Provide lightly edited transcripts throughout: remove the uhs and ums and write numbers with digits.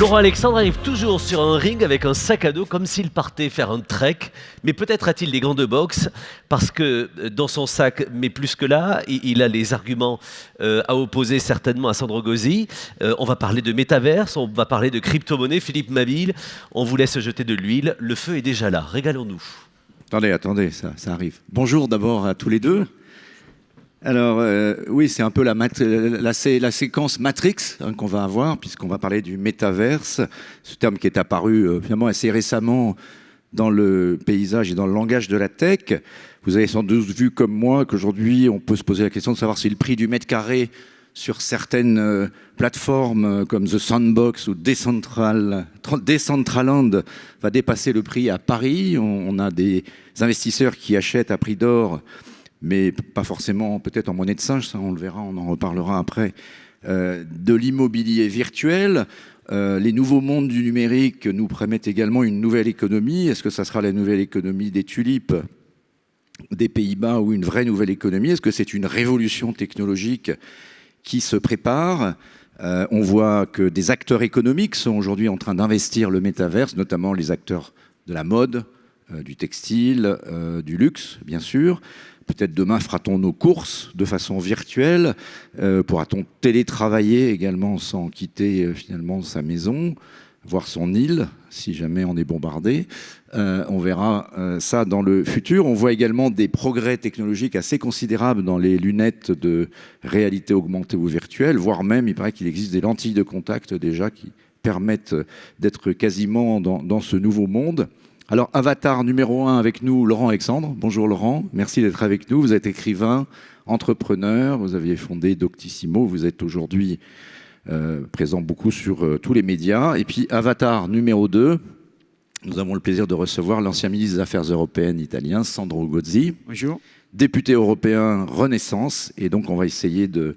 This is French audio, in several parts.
Laurent Alexandre arrive toujours sur un ring avec un sac à dos comme s'il partait faire un trek. Mais peut-être a-t-il des gants de boxe parce que dans son sac, mais plus que là, il a les arguments à opposer certainement à Sandro Gozzi. On va parler de métaverse, on va parler de crypto-monnaie. Philippe Mabille, on vous laisse jeter de l'huile. Le feu est déjà là. Régalons-nous. Attendez, ça arrive. Bonjour d'abord à tous les deux. Alors, oui, c'est un peu la séquence Matrix qu'on va avoir, puisqu'on va parler du métaverse, ce terme qui est apparu finalement assez récemment dans le paysage et dans le langage de la tech. Vous avez sans doute vu comme moi qu'aujourd'hui, on peut se poser la question de savoir si le prix du mètre carré sur certaines plateformes comme The Sandbox ou Decentraland va dépasser le prix à Paris. On a des investisseurs qui achètent à prix d'or, mais pas forcément peut-être en monnaie de singe, ça on le verra, on en reparlera après, de l'immobilier virtuel. Les nouveaux mondes du numérique nous promettent également une nouvelle économie. Est-ce que ça sera la nouvelle économie des tulipes des Pays-Bas ou une vraie nouvelle économie? Est-ce que c'est une révolution technologique qui se prépare? On voit que des acteurs économiques sont aujourd'hui en train d'investir le métaverse, notamment les acteurs de la mode, du textile, du luxe, bien sûr. Peut-être demain fera-t-on nos courses de façon virtuelle, pourra-t-on télétravailler également sans quitter finalement sa maison, voir son île si jamais on est bombardé. On verra ça dans le futur. On voit également des progrès technologiques assez considérables dans les lunettes de réalité augmentée ou virtuelle, voire même il paraît qu'il existe des lentilles de contact déjà qui permettent d'être quasiment dans ce nouveau monde. Alors, avatar numéro 1 avec nous, Laurent Alexandre. Bonjour Laurent, merci d'être avec nous. Vous êtes écrivain, entrepreneur, vous aviez fondé Doctissimo, vous êtes aujourd'hui présent beaucoup sur tous les médias. Et puis, avatar numéro 2, nous avons le plaisir de recevoir l'ancien ministre des Affaires européennes italien, Sandro Gozzi. Bonjour. Député européen Renaissance. Et donc, on va essayer de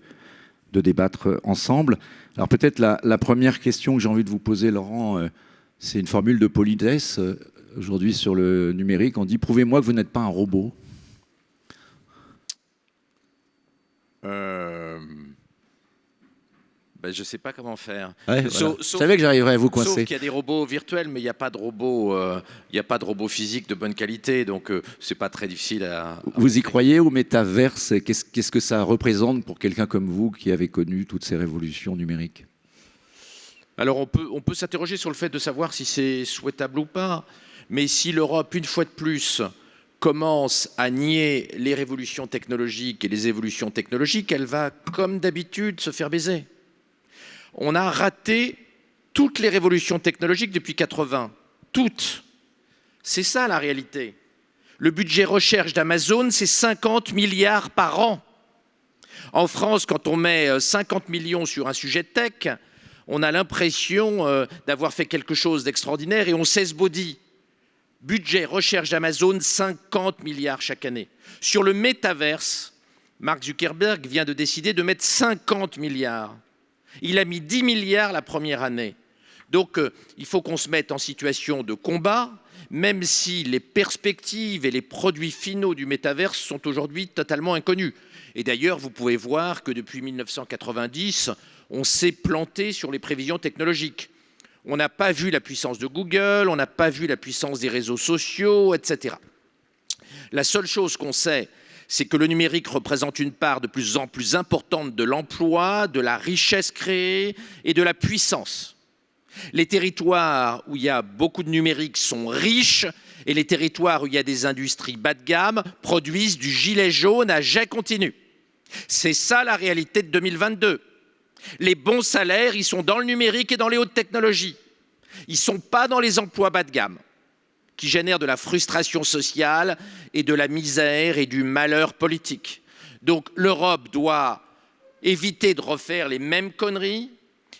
débattre ensemble. Alors, peut-être la première question que j'ai envie de vous poser, Laurent, c'est une formule de politesse. Aujourd'hui, sur le numérique, on dit « Prouvez-moi que vous n'êtes pas un robot ». Je ne sais pas comment faire. Ouais, voilà. Je savais que j'arriverais à vous coincer. Sauf qu'il y a des robots virtuels, mais il n'y a pas de robots, physiques de bonne qualité, donc c'est pas très difficile à... Vous y croyez au métaverse? Qu'est-ce que ça représente pour quelqu'un comme vous qui avez connu toutes ces révolutions numériques? Alors on peut s'interroger sur le fait de savoir si c'est souhaitable ou pas. Mais si l'Europe, une fois de plus, commence à nier les révolutions technologiques et les évolutions technologiques, elle va, comme d'habitude, se faire baiser. On a raté toutes les révolutions technologiques depuis 80. Toutes. C'est ça la réalité. Le budget recherche d'Amazon, c'est 50 milliards par an. En France, quand on met 50 millions sur un sujet de tech, on a l'impression d'avoir fait quelque chose d'extraordinaire et on s'esbaudit. Budget recherche d'Amazon, 50 milliards chaque année. Sur le métaverse, Mark Zuckerberg vient de décider de mettre 50 milliards. Il a mis 10 milliards la première année. Donc, il faut qu'on se mette en situation de combat, même si les perspectives et les produits finaux du métaverse sont aujourd'hui totalement inconnus. Et d'ailleurs, vous pouvez voir que depuis 1990, on s'est planté sur les prévisions technologiques. On n'a pas vu la puissance de Google, on n'a pas vu la puissance des réseaux sociaux, etc. La seule chose qu'on sait, c'est que le numérique représente une part de plus en plus importante de l'emploi, de la richesse créée et de la puissance. Les territoires où il y a beaucoup de numérique sont riches et les territoires où il y a des industries bas de gamme produisent du gilet jaune à jet continu. C'est ça la réalité de 2022. Les bons salaires, ils sont dans le numérique et dans les hautes technologies. Ils ne sont pas dans les emplois bas de gamme, qui génèrent de la frustration sociale et de la misère et du malheur politique. Donc l'Europe doit éviter de refaire les mêmes conneries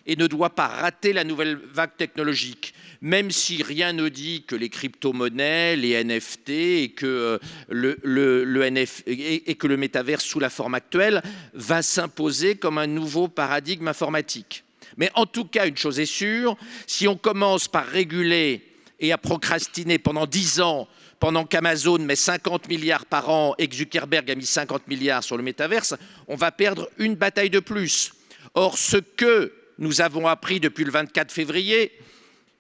et ne doit pas rater la nouvelle vague technologique, même si rien ne dit que les crypto-monnaies, les NFT et que le métaverse sous la forme actuelle va s'imposer comme un nouveau paradigme informatique. Mais en tout cas, une chose est sûre, si on commence par réguler et à procrastiner pendant 10 ans, pendant qu'Amazon met 50 milliards par an et que Zuckerberg a mis 50 milliards sur le métaverse, on va perdre une bataille de plus. Or, ce que nous avons appris depuis le 24 février,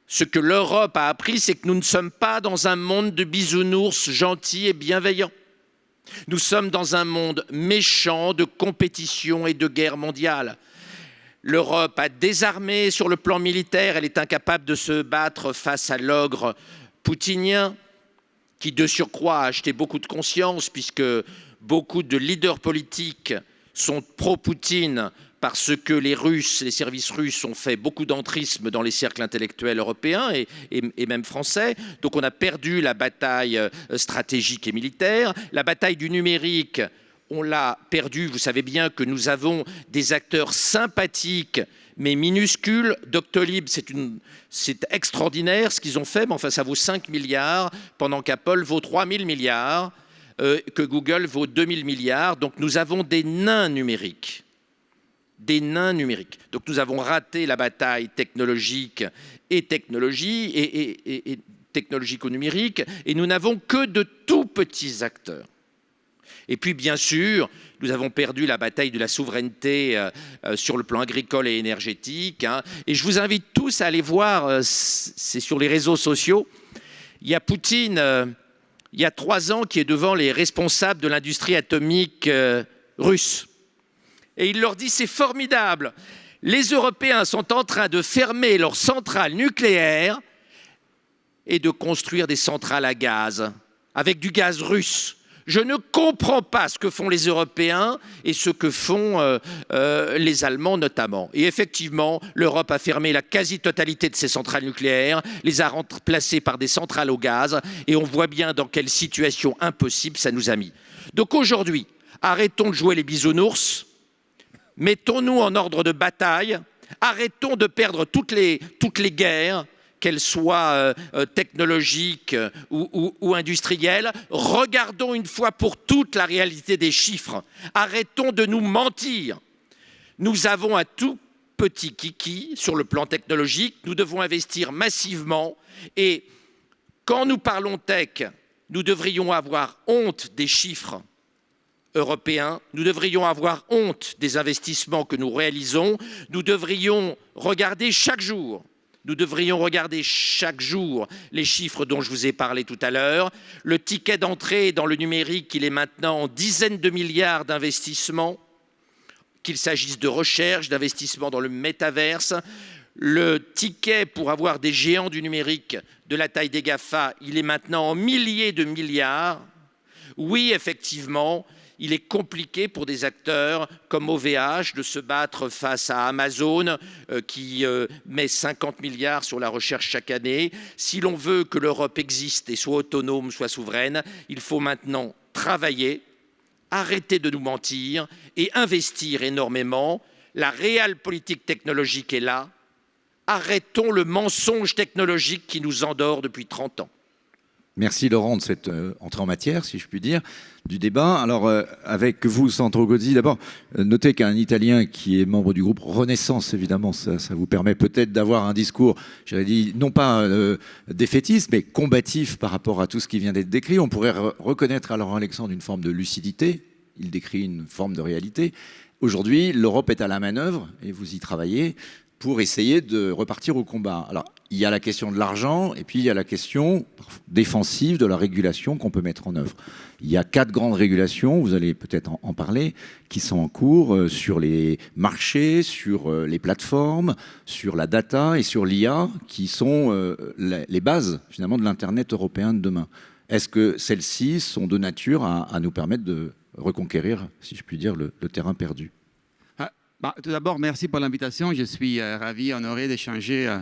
ce que l'Europe a appris, c'est que nous ne sommes pas dans un monde de bisounours gentils et bienveillants. Nous sommes dans un monde méchant de compétition et de guerre mondiale. L'Europe a désarmé sur le plan militaire, elle est incapable de se battre face à l'ogre poutinien, qui de surcroît a acheté beaucoup de conscience, puisque beaucoup de leaders politiques sont pro-Poutine, parce que les Russes, les services russes ont fait beaucoup d'entrisme dans les cercles intellectuels européens et même français. Donc on a perdu la bataille stratégique et militaire. La bataille du numérique, on l'a perdue. Vous savez bien que nous avons des acteurs sympathiques mais minuscules. Doctolib, c'est extraordinaire ce qu'ils ont fait, mais enfin ça vaut 5 milliards, pendant qu'Apple vaut 3000 milliards, que Google vaut 2000 milliards. Donc nous avons des nains numériques. Des nains numériques. Donc nous avons raté la bataille technologique et technologico-numérique, et nous n'avons que de tout petits acteurs. Et puis bien sûr, nous avons perdu la bataille de la souveraineté sur le plan agricole et énergétique. Et je vous invite tous à aller voir, c'est sur les réseaux sociaux, il y a Poutine, il y a 3 ans, qui est devant les responsables de l'industrie atomique russe. Et il leur dit, c'est formidable, les Européens sont en train de fermer leurs centrales nucléaires et de construire des centrales à gaz, avec du gaz russe. Je ne comprends pas ce que font les Européens et ce que font les Allemands notamment. Et effectivement, l'Europe a fermé la quasi-totalité de ses centrales nucléaires, les a remplacées par des centrales au gaz, et on voit bien dans quelle situation impossible ça nous a mis. Donc aujourd'hui, arrêtons de jouer les bisounours, mettons-nous en ordre de bataille, arrêtons de perdre toutes les guerres, qu'elles soient technologiques ou industrielles. Regardons une fois pour toutes la réalité des chiffres. Arrêtons de nous mentir. Nous avons un tout petit kiki sur le plan technologique. Nous devons investir massivement. Et quand nous parlons tech, nous devrions avoir honte des chiffres européens, nous devrions avoir honte des investissements que nous réalisons, nous devrions regarder chaque jour les chiffres dont je vous ai parlé tout à l'heure. Le ticket d'entrée dans le numérique, il est maintenant en dizaines de milliards d'investissements, qu'il s'agisse de recherche, d'investissement dans le métaverse. Le ticket pour avoir des géants du numérique de la taille des GAFA, il est maintenant en milliers de milliards. Oui, effectivement, il est compliqué pour des acteurs comme OVH de se battre face à Amazon qui met 50 milliards sur la recherche chaque année. Si l'on veut que l'Europe existe et soit autonome, soit souveraine, il faut maintenant travailler, arrêter de nous mentir et investir énormément. La réelle politique technologique est là. Arrêtons le mensonge technologique qui nous endort depuis 30 ans. Merci Laurent de cette entrée en matière, si je puis dire, du débat. Alors avec vous, Sandro Gozzi, d'abord, notez qu'un Italien qui est membre du groupe Renaissance, évidemment, ça vous permet peut-être d'avoir un discours, j'aurais dit, non pas défaitiste, mais combatif par rapport à tout ce qui vient d'être décrit. On pourrait reconnaître à Laurent Alexandre une forme de lucidité. Il décrit une forme de réalité. Aujourd'hui, l'Europe est à la manœuvre, et vous y travaillez, pour essayer de repartir au combat. Alors, il y a la question de l'argent et puis il y a la question défensive de la régulation qu'on peut mettre en œuvre. Il y a 4 grandes régulations, vous allez peut-être en parler, qui sont en cours sur les marchés, sur les plateformes, sur la data et sur l'IA, qui sont les bases finalement de l'Internet européen de demain. Est-ce que celles-ci sont de nature à nous permettre de reconquérir, si je puis dire, le terrain perdu ? Tout d'abord, merci pour l'invitation. Je suis ravi, honoré d'échanger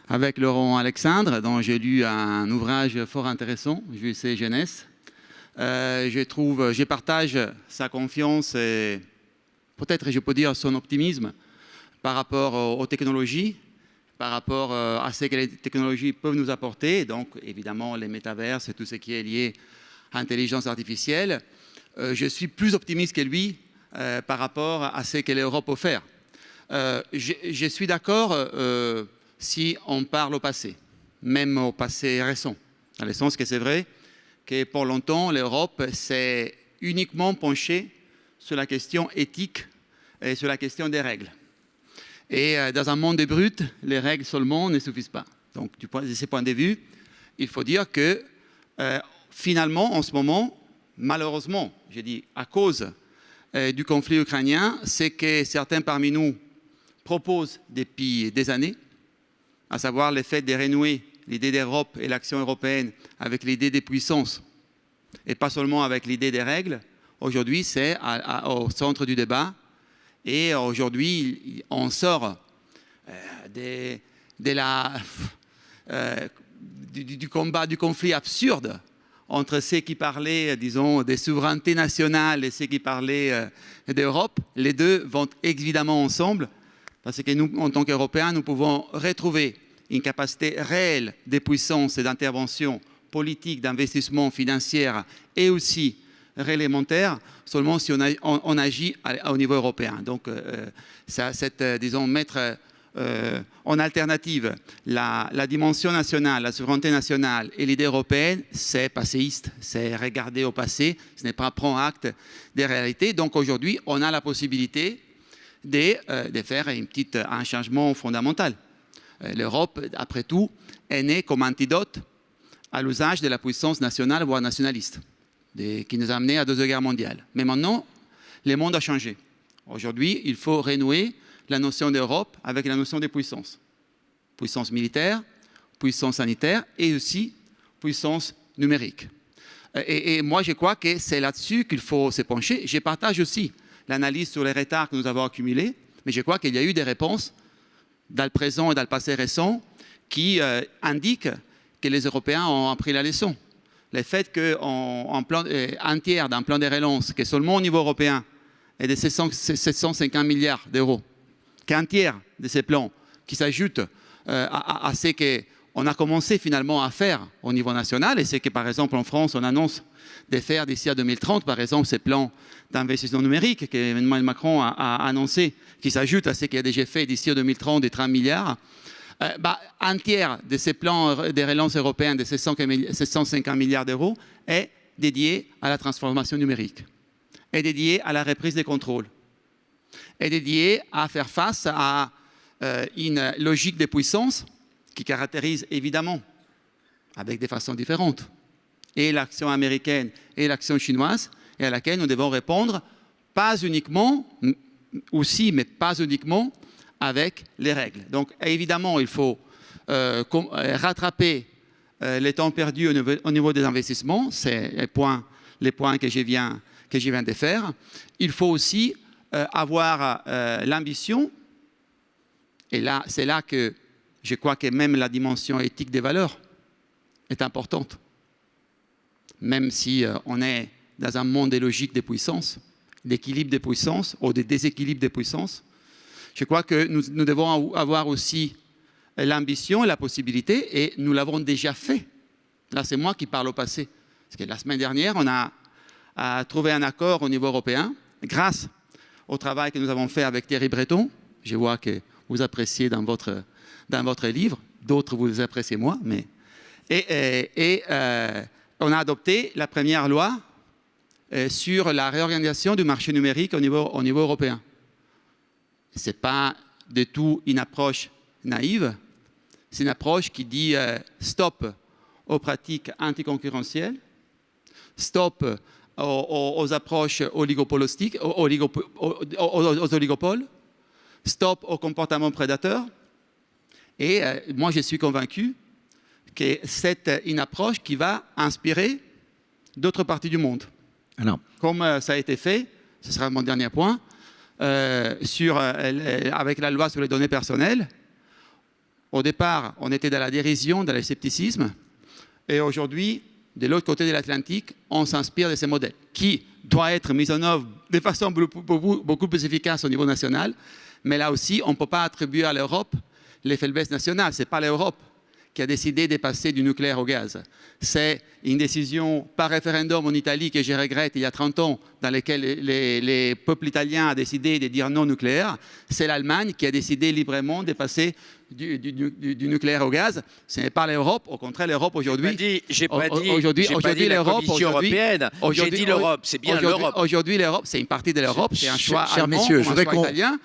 avec Laurent Alexandre, dont j'ai lu un ouvrage fort intéressant, JEC Jeunesse. Je partage sa confiance et peut-être je peux dire son optimisme par rapport aux technologies, par rapport à ce que les technologies peuvent nous apporter, donc évidemment les métaverses et tout ce qui est lié à l'intelligence artificielle. Je suis plus optimiste que lui par rapport à ce que l'Europe peut faire. Je suis d'accord si on parle au passé, même au passé récent, dans le sens que c'est vrai que pour longtemps, l'Europe s'est uniquement penchée sur la question éthique et sur la question des règles. Et dans un monde de brutes, les règles seulement ne suffisent pas. Donc, de ce point de vue, il faut dire que finalement, en ce moment, malheureusement, j'ai dit à cause du conflit ukrainien, c'est que certains parmi nous proposent depuis des années, à savoir le fait de renouer l'idée d'Europe et l'action européenne avec l'idée des puissances, et pas seulement avec l'idée des règles. Aujourd'hui, c'est au centre du débat. Et aujourd'hui, on sort du combat, du conflit absurde entre ceux qui parlaient, disons, des souverainetés nationales et ceux qui parlaient d'Europe. Les deux vont évidemment ensemble, parce que nous, en tant qu'Européens, nous pouvons retrouver une capacité réelle de puissance et d'intervention politique, d'investissement financier et aussi réglementaire, seulement si on agit au niveau européen. Donc, disons, mettre en alternative la dimension nationale, la souveraineté nationale et l'idée européenne, c'est passéiste, c'est regarder au passé, ce n'est pas prendre acte des réalités. Donc aujourd'hui, on a la possibilité de faire un changement fondamental. L'Europe, après tout, est née comme antidote à l'usage de la puissance nationale, voire nationaliste, qui nous a amenés à 2 guerres mondiales. Mais maintenant, le monde a changé. Aujourd'hui, il faut renouer la notion d'Europe avec la notion de puissance. Puissance militaire, puissance sanitaire et aussi puissance numérique. Et moi, je crois que c'est là-dessus qu'il faut se pencher. Je partage aussi l'analyse sur les retards que nous avons accumulés, mais je crois qu'il y a eu des réponses dans le présent et dans le passé récent qui indiquent que les Européens ont appris la leçon. Le fait qu'un tiers d'un plan de relance, qui est seulement au niveau européen, est de 750 milliards d'euros, qu'un tiers de ces plans qui s'ajoutent à ce qu'on a commencé finalement à faire au niveau national, et c'est que par exemple en France, on annonce de faire d'ici à 2030, par exemple, ces plans d'investissement numérique qu'Emmanuel Macron a annoncé, qui s'ajoutent à ce qui a déjà fait d'ici à 2030 des 30 milliards. Un tiers de ces plans de relance européens de 750 milliards d'euros est dédié à la transformation numérique, est dédié à la reprise des contrôles, est dédié à faire face à une logique de puissance qui caractérise évidemment, avec des façons différentes, et l'action américaine et l'action chinoise, et à laquelle nous devons répondre, pas uniquement, aussi, mais pas uniquement, avec les règles. Donc évidemment, il faut rattraper les temps perdus au niveau des investissements, c'est les points que je viens de faire. Il faut aussi avoir l'ambition, et là, c'est là que je crois que même la dimension éthique des valeurs est importante. Même si on est dans un monde des logiques des puissances, d'équilibre des puissances ou de déséquilibre des puissances, je crois que nous devons avoir aussi l'ambition et la possibilité, et nous l'avons déjà fait. Là, c'est moi qui parle au passé. Parce que la semaine dernière, on a trouvé un accord au niveau européen, grâce au travail que nous avons fait avec Thierry Breton. Je vois que vous appréciez dans votre livre, d'autres vous les appréciez moins, mais... on a adopté la première loi sur la réorganisation du marché numérique au niveau européen. Ce n'est pas du tout une approche naïve, c'est une approche qui dit stop aux pratiques anticoncurrentielles, stop aux approches oligopolistiques, aux oligopoles, stop aux comportements prédateurs. Et moi, je suis convaincu que c'est une approche qui va inspirer d'autres parties du monde. Alors, comme ça a été fait, ce sera mon dernier point, avec la loi sur les données personnelles. Au départ, on était dans la dérision, dans le scepticisme, et aujourd'hui, de l'autre côté de l'Atlantique, on s'inspire de ces modèles, qui doivent être mis en œuvre de façon beaucoup plus efficace au niveau national, mais là aussi, on ne peut pas attribuer à l'Europe les faiblesses nationales. Ce n'est pas l'Europe qui a décidé de passer du nucléaire au gaz. C'est une décision par référendum en Italie que je regrette il y a 30 ans, dans laquelle les peuples italiens ont décidé de dire non nucléaire. C'est l'Allemagne qui a décidé librement de passer du nucléaire au gaz. Ce n'est pas l'Europe. Au contraire, l'Europe aujourd'hui... J'ai pas dit la Commission européenne. J'ai dit l'Europe. C'est bien l'Europe. Aujourd'hui, l'Europe, c'est une partie de l'Europe. C'est un choix chers allemand, messieurs, un choix italien.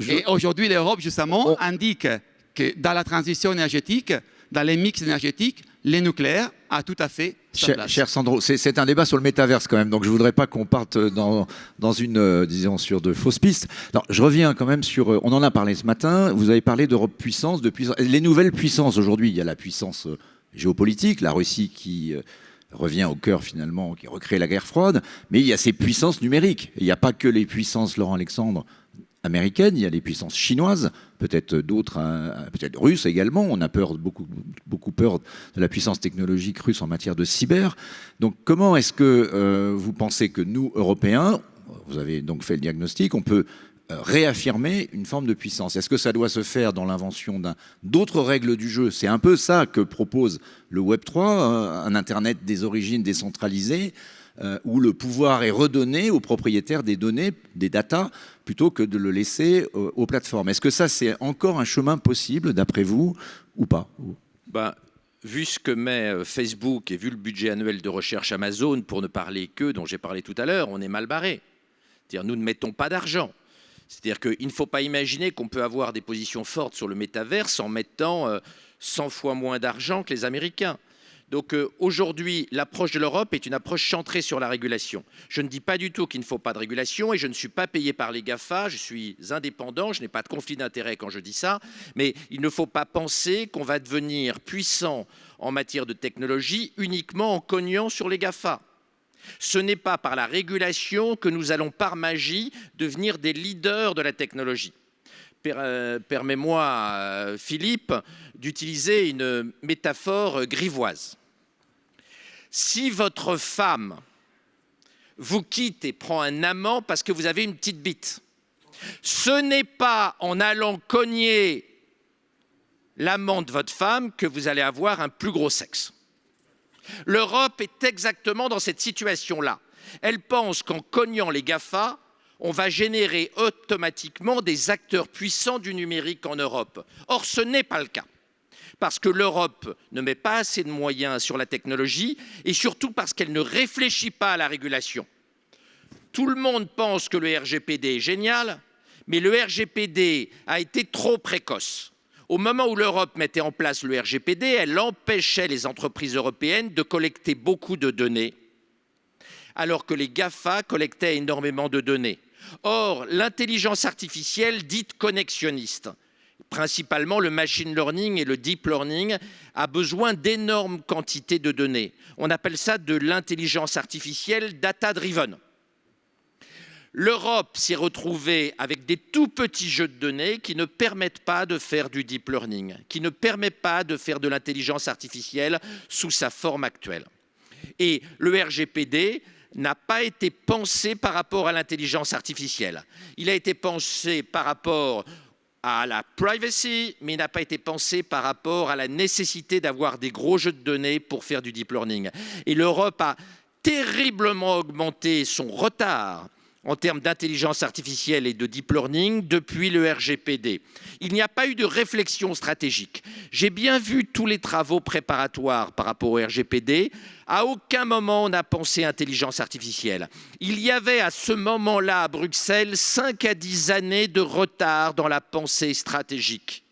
Et aujourd'hui, l'Europe, justement, indique que dans la transition énergétique, dans les mix énergétiques, le nucléaire a tout à fait sa place. Cher Sandro, c'est un débat sur le métaverse quand même, donc je ne voudrais pas qu'on parte dans une, disons, sur de fausses pistes. Non, je reviens quand même sur, on en a parlé ce matin, vous avez parlé d'Europe puissance, de puissance. Les nouvelles puissances aujourd'hui, il y a la puissance géopolitique, la Russie qui revient au cœur finalement, qui recrée la guerre froide, mais il y a ces puissances numériques. Il n'y a pas que les puissances, Laurent Alexandre, américaines, il y a les puissances chinoises, peut-être d'autres, peut-être russes également. On a peur, beaucoup peur de la puissance technologique russe en matière de cyber. Donc comment est-ce que vous pensez que nous, Européens, vous avez donc fait le diagnostic, on peut réaffirmer une forme de puissance? Est-ce que ça doit se faire dans l'invention d'autres règles du jeu? C'est un peu ça que propose le Web3, un Internet des origines décentralisées, où le pouvoir est redonné aux propriétaires des données, des data, plutôt que de le laisser aux plateformes. Est-ce que ça, c'est encore un chemin possible, d'après vous, ou pas? Vu ce que met Facebook et vu le budget annuel de recherche Amazon, pour ne parler que, dont j'ai parlé tout à l'heure, on est mal barré. C'est-à-dire, nous ne mettons pas d'argent. C'est-à-dire qu'il ne faut pas imaginer qu'on peut avoir des positions fortes sur le métaverse en mettant 100 fois moins d'argent que les Américains. Donc aujourd'hui, l'approche de l'Europe est une approche centrée sur la régulation. Je ne dis pas du tout qu'il ne faut pas de régulation et je ne suis pas payé par les GAFA, je suis indépendant, je n'ai pas de conflit d'intérêt quand je dis ça, mais il ne faut pas penser qu'on va devenir puissant en matière de technologie uniquement en cognant sur les GAFA. Ce n'est pas par la régulation que nous allons par magie devenir des leaders de la technologie. Permets-moi, Philippe, d'utiliser une métaphore grivoise. Si votre femme vous quitte et prend un amant parce que vous avez une petite bite, ce n'est pas en allant cogner l'amant de votre femme que vous allez avoir un plus gros sexe. L'Europe est exactement dans cette situation-là. Elle pense qu'en cognant les GAFA, on va générer automatiquement des acteurs puissants du numérique en Europe. Or, ce n'est pas le cas. Parce que l'Europe ne met pas assez de moyens sur la technologie et surtout parce qu'elle ne réfléchit pas à la régulation. Tout le monde pense que le RGPD est génial, mais le RGPD a été trop précoce. Au moment où l'Europe mettait en place le RGPD, elle empêchait les entreprises européennes de collecter beaucoup de données, alors que les GAFA collectaient énormément de données. Or, l'intelligence artificielle dite connexionniste, principalement le machine learning et le deep learning, a besoin d'énormes quantités de données. On appelle ça de l'intelligence artificielle data-driven. L'Europe s'est retrouvée avec des tout petits jeux de données qui ne permettent pas de faire du deep learning, qui ne permettent pas de faire de l'intelligence artificielle sous sa forme actuelle. Et le RGPD n'a pas été pensé par rapport à l'intelligence artificielle. Il a été pensé par rapport à la privacy, mais il n'a pas été pensé par rapport à la nécessité d'avoir des gros jeux de données pour faire du deep learning. Et l'Europe a terriblement augmenté son retard en termes d'intelligence artificielle et de deep learning depuis le RGPD. Il n'y a pas eu de réflexion stratégique. J'ai bien vu tous les travaux préparatoires par rapport au RGPD. À aucun moment on n'a pensé intelligence artificielle. Il y avait à ce moment-là à Bruxelles 5 à 10 années de retard dans la pensée stratégique.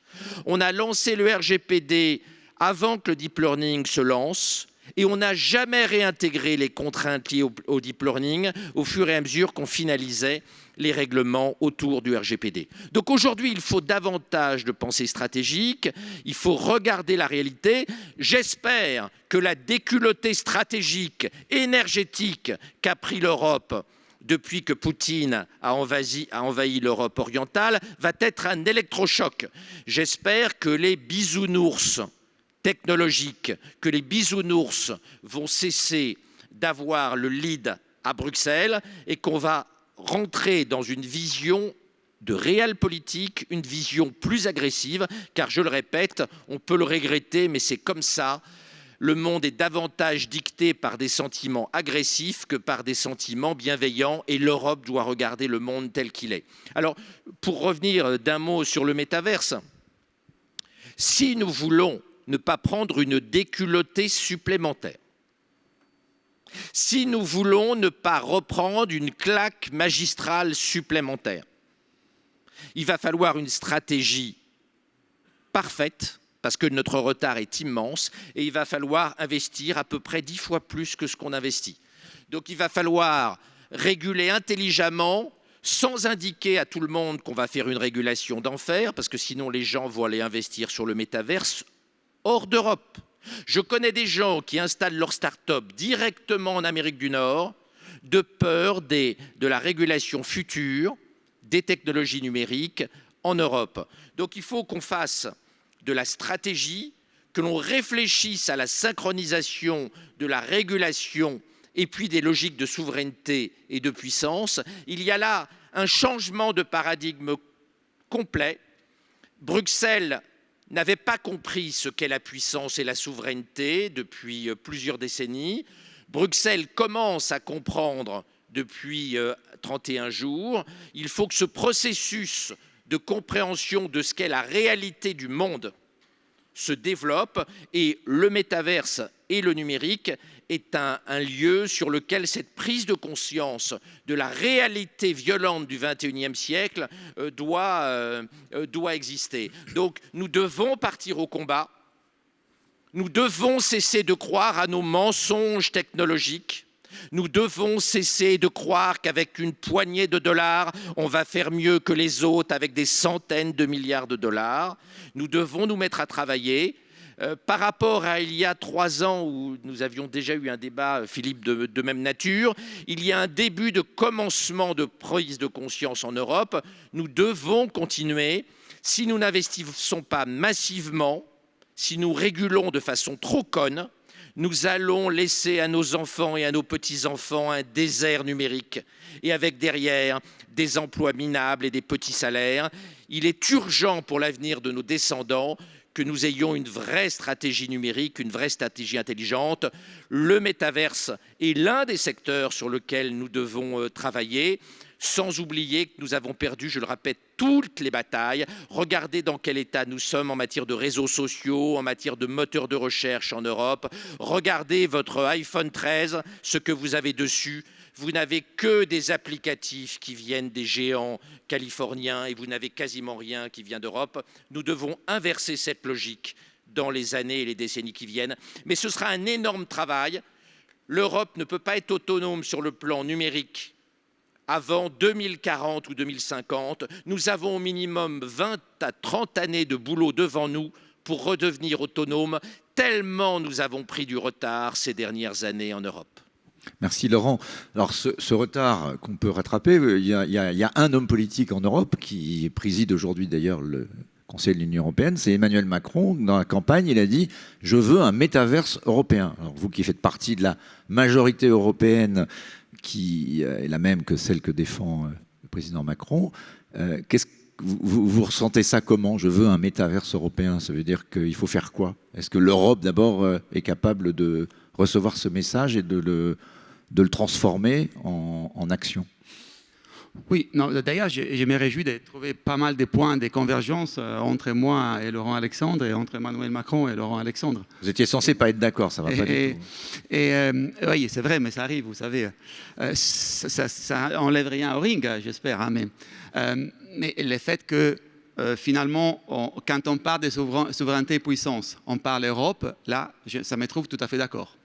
On a lancé le RGPD avant que le deep learning se lance. Et on n'a jamais réintégré les contraintes liées au deep learning au fur et à mesure qu'on finalisait les règlements autour du RGPD. Donc aujourd'hui, il faut davantage de pensée stratégique, il faut regarder la réalité. J'espère que la déculottée stratégique, énergétique qu'a pris l'Europe depuis que Poutine a envahi l'Europe orientale va être un électrochoc. J'espère que les bisounours technologiques, que les bisounours vont cesser d'avoir le lead à Bruxelles et qu'on va rentrer dans une vision de réelle politique, une vision plus agressive, car je le répète, on peut le regretter, mais c'est comme ça. Le monde est davantage dicté par des sentiments agressifs que par des sentiments bienveillants, et l'Europe doit regarder le monde tel qu'il est. Alors, pour revenir d'un mot sur le métaverse, si nous voulons ne pas prendre une déculottée supplémentaire, si nous voulons ne pas reprendre une claque magistrale supplémentaire, il va falloir une stratégie parfaite, parce que notre retard est immense, et il va falloir investir à peu près 10 fois plus que ce qu'on investit. Donc il va falloir réguler intelligemment, sans indiquer à tout le monde qu'on va faire une régulation d'enfer, parce que sinon les gens vont aller investir sur le métaverse hors d'Europe. Je connais des gens qui installent leur start-up directement en Amérique du Nord, de peur de la régulation future des technologies numériques en Europe. Donc il faut qu'on fasse de la stratégie, que l'on réfléchisse à la synchronisation de la régulation et puis des logiques de souveraineté et de puissance. Il y a là un changement de paradigme complet. Bruxelles n'avait pas compris ce qu'est la puissance et la souveraineté depuis plusieurs décennies. Bruxelles commence à comprendre depuis 31 jours. Il faut que ce processus de compréhension de ce qu'est la réalité du monde se développe, et le métaverse et le numérique est un lieu sur lequel cette prise de conscience de la réalité violente du XXIe siècle doit exister. Donc nous devons partir au combat, nous devons cesser de croire à nos mensonges technologiques. Nous devons cesser de croire qu'avec une poignée de dollars, on va faire mieux que les autres avec des centaines de milliards de dollars. Nous devons nous mettre à travailler. Par rapport à il y a 3 ans où nous avions déjà eu un débat, Philippe, de même nature, il y a un début de commencement de prise de conscience en Europe. Nous devons continuer. Si nous n'investissons pas massivement, si nous régulons de façon trop conne, nous allons laisser à nos enfants et à nos petits-enfants un désert numérique, et avec derrière des emplois minables et des petits salaires. Il est urgent pour l'avenir de nos descendants que nous ayons une vraie stratégie numérique, une vraie stratégie intelligente. Le métaverse est l'un des secteurs sur lesquels nous devons travailler, sans oublier que nous avons perdu, je le répète, toutes les batailles. Regardez dans quel état nous sommes en matière de réseaux sociaux, en matière de moteurs de recherche en Europe. Regardez votre iPhone 13, ce que vous avez dessus. Vous n'avez que des applicatifs qui viennent des géants californiens et vous n'avez quasiment rien qui vient d'Europe. Nous devons inverser cette logique dans les années et les décennies qui viennent. Mais ce sera un énorme travail. L'Europe ne peut pas être autonome sur le plan numérique avant 2040 ou 2050. Nous avons au minimum 20 à 30 années de boulot devant nous pour redevenir autonomes, tellement nous avons pris du retard ces dernières années en Europe. Merci Laurent. Alors ce retard qu'on peut rattraper, il y a un homme politique en Europe qui préside aujourd'hui d'ailleurs le Conseil de l'Union européenne, c'est Emmanuel Macron. Dans la campagne, il a dit « Je veux un métaverse européen ». Alors vous qui faites partie de la majorité européenne qui est la même que celle que défend le président Macron, vous ressentez ça comment? Je veux un métaverse européen, ça veut dire qu'il faut faire quoi? Est-ce que l'Europe d'abord est capable de recevoir ce message et de le transformer en action? Oui, d'ailleurs, je me réjouis de trouver pas mal de points de convergence entre moi et Laurent Alexandre, et entre Emmanuel Macron et Laurent Alexandre. Vous étiez censé pas être d'accord, ça va pas du tout. Oui, c'est vrai, mais ça arrive, vous savez. Ça n'enlève rien au ring, j'espère. Hein, mais le fait que finalement, quand on parle de souveraineté et puissance, on parle Europe, là, ça me trouve tout à fait d'accord.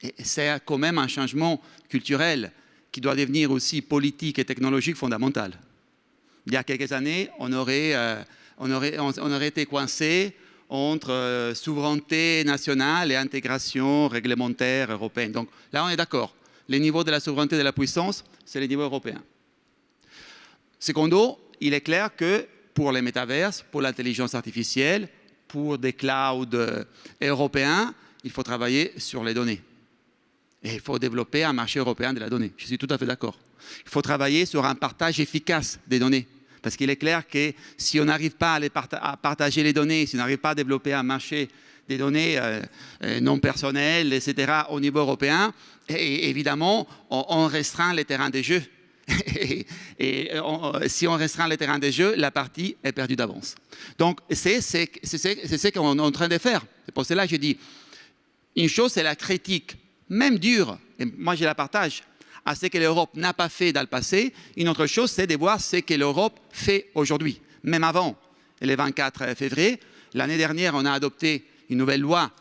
Et c'est quand même un changement culturel qui doit devenir aussi politique et technologique fondamental. Il y a quelques années, on aurait été coincé entre souveraineté nationale et intégration réglementaire européenne. Donc là, on est d'accord. Le niveau de la souveraineté et de la puissance, c'est le niveau européen. Secondo, il est clair que pour les métaverses, pour l'intelligence artificielle, pour des clouds européens, il faut travailler sur les données. Et il faut développer un marché européen de la donnée. Je suis tout à fait d'accord. Il faut travailler sur un partage efficace des données. Parce qu'il est clair que si on n'arrive pas à partager les données, si on n'arrive pas à développer un marché des données non personnelles, etc., au niveau européen, et évidemment, on restreint les terrains de jeu. Si on restreint les terrains de jeu, la partie est perdue d'avance. Donc, c'est ce qu'on est en train de faire. C'est pour cela que je dis, une chose, c'est la critique, même dure, et moi je la partage, à ce que l'Europe n'a pas fait dans le passé. Une autre chose, c'est de voir ce que l'Europe fait aujourd'hui. Même avant le 24 février, l'année dernière, on a adopté une nouvelle loi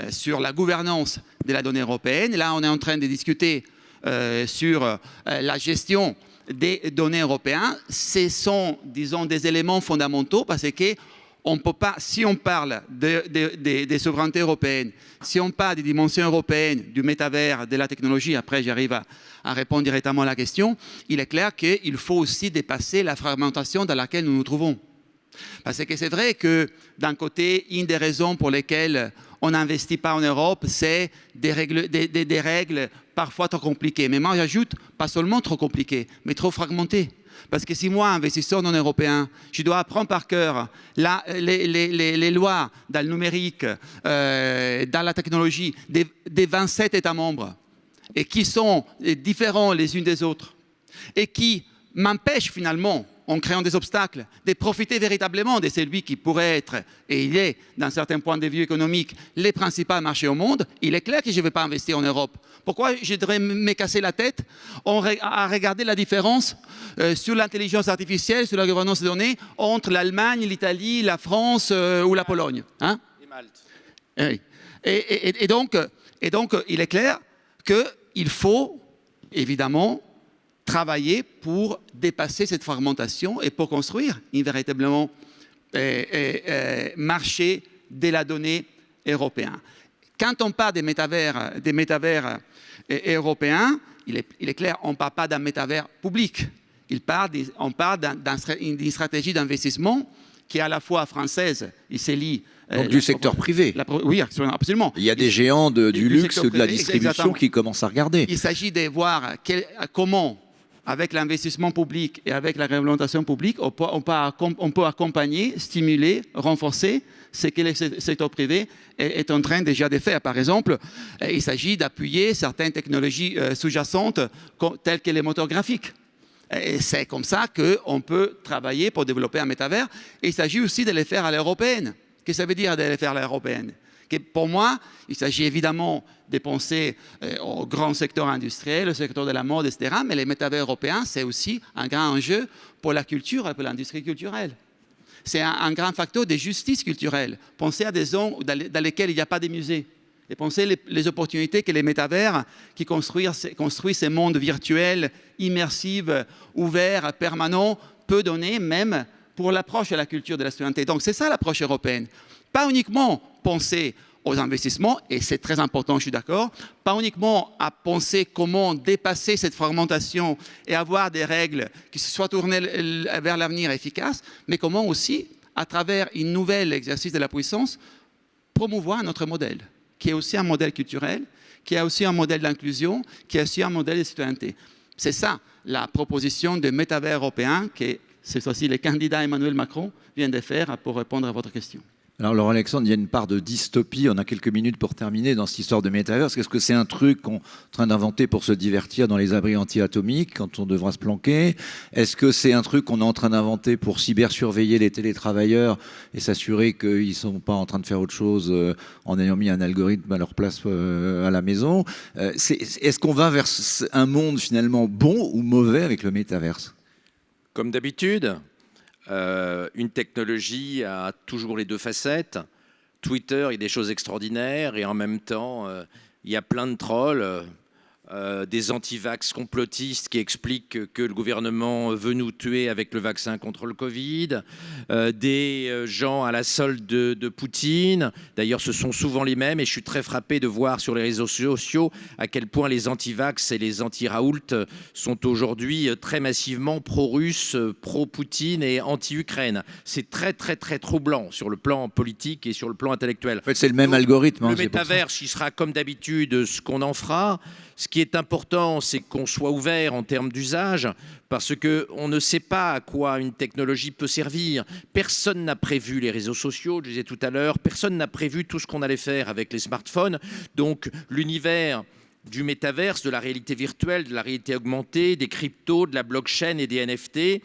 sur la gouvernance de la donnée européenne. Là, on est en train de discuter sur la gestion des données européennes. Ce sont, disons, des éléments fondamentaux parce que on peut pas, si on parle des souverainetés européennes, si on parle des dimensions européennes, du métavers, de la technologie, après j'arrive à répondre directement à la question, il est clair qu'il faut aussi dépasser la fragmentation dans laquelle nous nous trouvons. Parce que c'est vrai que d'un côté, une des raisons pour lesquelles on n'investit pas en Europe, c'est des règles parfois trop compliquées. Mais moi j'ajoute, pas seulement trop compliquées, mais trop fragmentées. Parce que si moi, investisseur non européen, je dois apprendre par cœur les lois dans le numérique, dans la technologie des 27 États membres, et qui sont différents les unes des autres, et qui m'empêchent finalement, en créant des obstacles, de profiter véritablement de celui qui pourrait être, et il est, dans certains points de vue économiques, les principaux marchés au monde, il est clair que je ne vais pas investir en Europe. Pourquoi je devrais me casser la tête à regarder la différence sur l'intelligence artificielle, sur la gouvernance des données, entre l'Allemagne, l'Italie, la France ou la Pologne, hein? Et Malte. Et donc, il est clair qu'il faut, évidemment, travailler pour dépasser cette fragmentation et pour construire un véritablement marché de la donnée européen. Quand on parle des métavers européens, il est clair, on ne parle pas d'un métavers public. On parle d'une stratégie d'investissement qui est à la fois française, il se lie. Donc du secteur privé. Oui, absolument. Il y a des géants du luxe, de la distribution exactement. qui commencent à regarder. Il s'agit de voir comment, avec l'investissement public et avec la réglementation publique, on peut accompagner, stimuler, renforcer ce que le secteur privé est en train déjà de faire. Par exemple, il s'agit d'appuyer certaines technologies sous-jacentes telles que les moteurs graphiques. Et c'est comme ça qu'on peut travailler pour développer un métavers. Et il s'agit aussi de les faire à l'européenne. Qu'est-ce que ça veut dire de les faire à l'européenne? Pour moi, il s'agit évidemment de penser au grand secteur industriel, au secteur de la mode, etc. Mais les métavers européens, c'est aussi un grand enjeu pour la culture et pour l'industrie culturelle. C'est un grand facteur de justice culturelle. Pensez à des zones dans lesquelles il n'y a pas de musées. Et pensez les opportunités que les métavers qui construisent ces mondes virtuels, immersifs, ouverts, permanents, peut donner même pour l'approche à la culture de la citoyenneté. Donc c'est ça l'approche européenne. Pas uniquement penser aux investissements, et c'est très important, je suis d'accord, pas uniquement à penser comment dépasser cette fragmentation et avoir des règles qui soient tournées vers l'avenir efficaces, mais comment aussi, à travers un nouvel exercice de la puissance, promouvoir notre modèle, qui est aussi un modèle culturel, qui est aussi un modèle d'inclusion, qui est aussi un modèle de citoyenneté. C'est ça la proposition de métavers européen que, cette fois-ci, le candidat Emmanuel Macron vient de faire pour répondre à votre question. Alors Laurent Alexandre, il y a une part de dystopie, on a quelques minutes pour terminer dans cette histoire de métaverse. Est-ce que c'est un truc qu'on est en train d'inventer pour se divertir dans les abris anti-atomiques quand on devra se planquer? Est-ce que c'est un truc qu'on est en train d'inventer pour cybersurveiller les télétravailleurs et s'assurer qu'ils ne sont pas en train de faire autre chose en ayant mis un algorithme à leur place à la maison? Est-ce qu'on va vers un monde finalement bon ou mauvais avec le métaverse? Comme d'habitude, une technologie a toujours les deux facettes. Twitter, il y a des choses extraordinaires et en même temps, il y a plein de trolls. des anti-vax complotistes qui expliquent que le gouvernement veut nous tuer avec le vaccin contre le Covid, des gens à la solde de Poutine. D'ailleurs, ce sont souvent les mêmes et je suis très frappé de voir sur les réseaux sociaux à quel point les anti-vax et les anti-Raoult sont aujourd'hui très massivement pro-russes, pro-Poutine et anti-Ukraine. C'est très, très, très troublant sur le plan politique et sur le plan intellectuel. En fait, c'est le même algorithme. Le métaverse, il sera comme d'habitude ce qu'on en fera. Ce qui est important, c'est qu'on soit ouvert en termes d'usage, parce qu'on ne sait pas à quoi une technologie peut servir. Personne n'a prévu les réseaux sociaux, je disais tout à l'heure, personne n'a prévu tout ce qu'on allait faire avec les smartphones. Donc l'univers du métaverse, de la réalité virtuelle, de la réalité augmentée, des cryptos, de la blockchain et des NFT,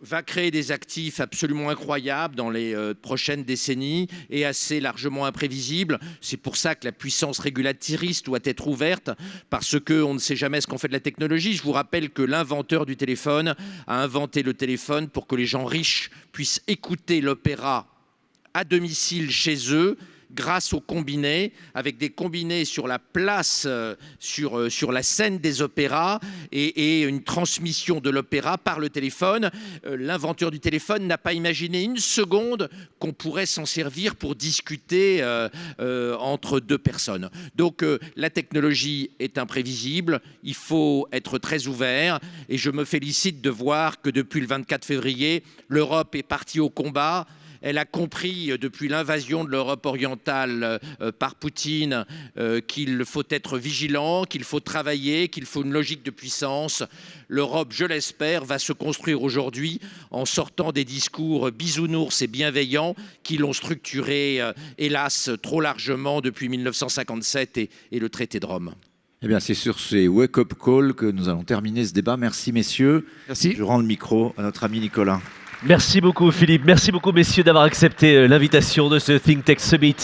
va créer des actifs absolument incroyables dans les prochaines décennies et assez largement imprévisibles. C'est pour ça que la puissance régulatrice doit être ouverte, parce qu'on ne sait jamais ce qu'on fait de la technologie. Je vous rappelle que l'inventeur du téléphone a inventé le téléphone pour que les gens riches puissent écouter l'opéra à domicile chez eux, grâce aux combinés, avec des combinés sur la place, sur la scène des opéras et une transmission de l'opéra par le téléphone. L'inventeur du téléphone n'a pas imaginé une seconde qu'on pourrait s'en servir pour discuter entre deux personnes. Donc la technologie est imprévisible, il faut être très ouvert et je me félicite de voir que depuis le 24 février, l'Europe est partie au combat. Elle a compris depuis l'invasion de l'Europe orientale par Poutine qu'il faut être vigilant, qu'il faut travailler, qu'il faut une logique de puissance. L'Europe, je l'espère, va se construire aujourd'hui en sortant des discours bisounours et bienveillants qui l'ont structuré, hélas, trop largement depuis 1957 et le traité de Rome. Eh bien, c'est sur ces wake-up calls que nous allons terminer ce débat. Merci, messieurs. Merci. Je rends le micro à notre ami Nicolas. Merci beaucoup Philippe, merci beaucoup messieurs d'avoir accepté l'invitation de ce Think Tech Summit.